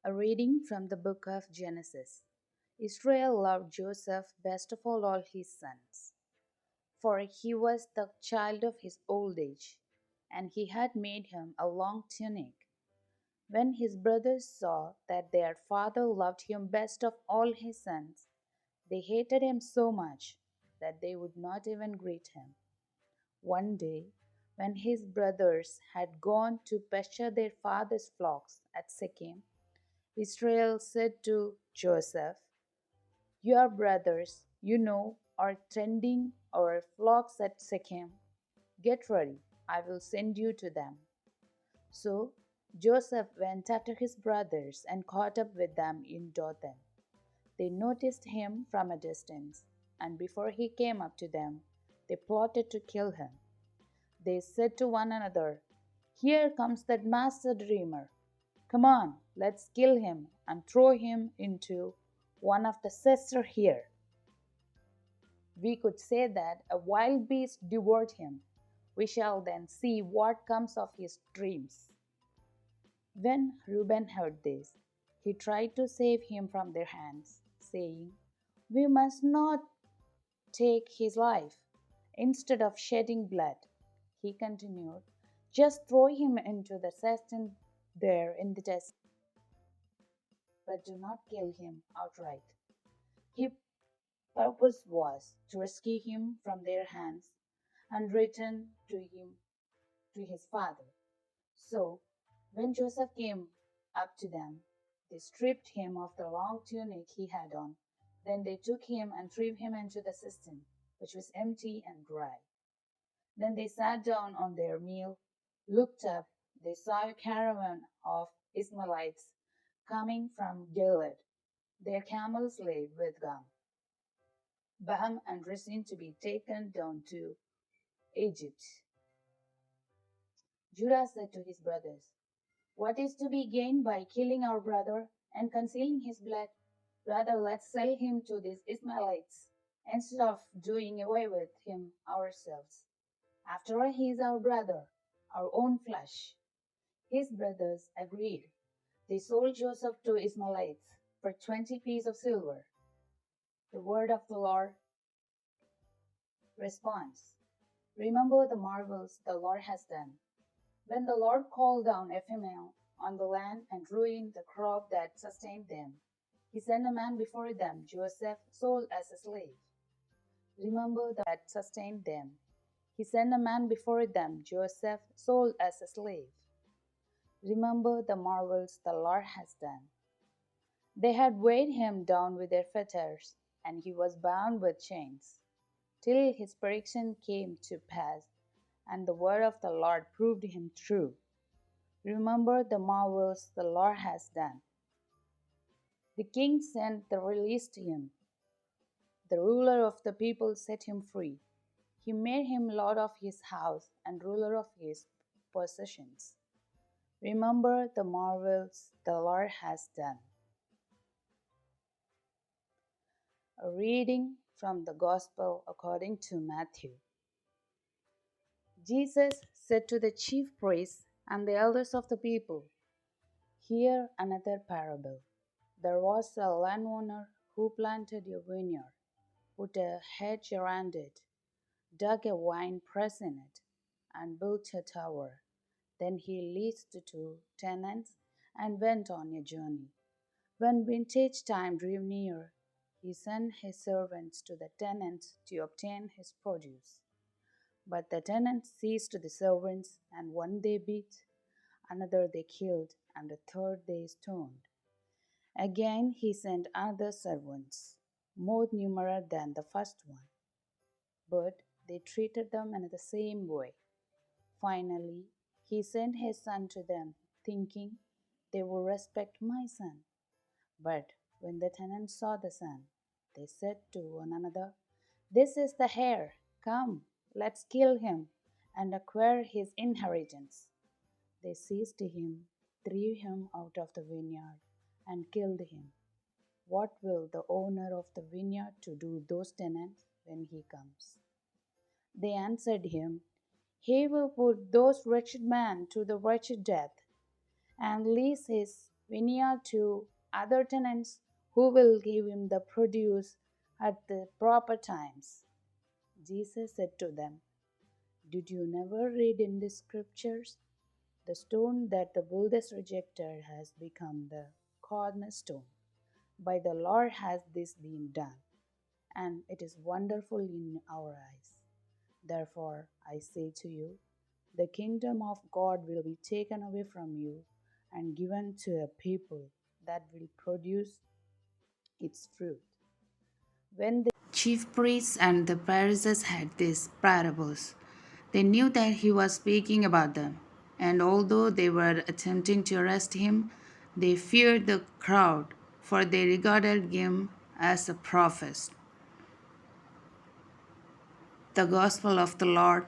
A reading from the book of Genesis. Israel loved Joseph best of all his sons, for he was the child of his old age, and he had made him a long tunic. When his brothers saw that their father loved him best of all his sons, they hated him so much that they would not even greet him. One day, when his brothers had gone to pasture their father's flocks at Shechem, Israel said to Joseph, "Your brothers, are tending our flocks at Shechem. Get ready, I will send you to them." So Joseph went after his brothers and caught up with them in Dothan. They noticed him from a distance, and before he came up to them, they plotted to kill him. They said to one another, "Here comes that master dreamer. Come on, let's kill him and throw him into one of the cistern here. We could say that a wild beast devoured him. We shall then see what comes of his dreams." When Reuben heard this, he tried to save him from their hands, saying, "We must not take his life. Instead of shedding blood," he continued, "just throw him into the cistern there in the desert, but do not kill him outright." His purpose was to rescue him from their hands and return to his father. So, when Joseph came up to them, they stripped him of the long tunic he had on. Then they took him and threw him into the cistern, which was empty and dry. Then they sat down on their meal, looked up, they saw a caravan of Ishmaelites coming from Gilead, their camels laden with balm and resin to be taken down to Egypt. Judah said to his brothers, "What is to be gained by killing our brother and concealing his blood? Rather, let's sell him to these Ishmaelites instead of doing away with him ourselves. After all, he is our brother, our own flesh." His brothers agreed. They sold Joseph to Ishmaelites for 20 pieces of silver. The word of the Lord responds. Remember the marvels the Lord has done. When the Lord called down a famine on the land and ruined the crop that sustained them, he sent a man before them, Joseph, sold as a slave. Remember that sustained them. He sent a man before them, Joseph, sold as a slave. Remember the marvels the Lord has done. They had weighed him down with their fetters, and he was bound with chains, till his prediction came to pass, and the word of the Lord proved him true. Remember the marvels the Lord has done. The king sent the released him. The ruler of the people set him free. He made him lord of his house and ruler of his possessions. Remember the marvels the Lord has done. A reading from the Gospel according to Matthew. Jesus said to the chief priests and the elders of the people, "Hear another parable. There was a landowner who planted a vineyard, put a hedge around it, dug a wine press in it, and built a tower. Then he leased to tenants and went on a journey. When vintage time drew near, he sent his servants to the tenants to obtain his produce. But the tenants seized the servants, and one they beat, another they killed, and the third they stoned. Again he sent other servants, more numerous than the first one, but they treated them in the same way. Finally, he sent his son to them, thinking they would respect my son. But when the tenants saw the son, they said to one another, 'This is the heir. Come, let's kill him and acquire his inheritance.' They seized him, threw him out of the vineyard, and killed him. What will the owner of the vineyard to do those tenants when he comes?" They answered him, "He will put those wretched men to the wretched death, and lease his vineyard to other tenants who will give him the produce at the proper times. Jesus said to them, "Did you never read in the scriptures? The stone that the builders rejected has become the cornerstone. By the Lord has this been done, and it is wonderful in our eyes. Therefore, I say to you, the kingdom of God will be taken away from you and given to a people that will produce its fruit." When the chief priests and the Pharisees had these parables, they knew that he was speaking about them. And although they were attempting to arrest him, they feared the crowd, for they regarded him as a prophet. The Gospel of the Lord.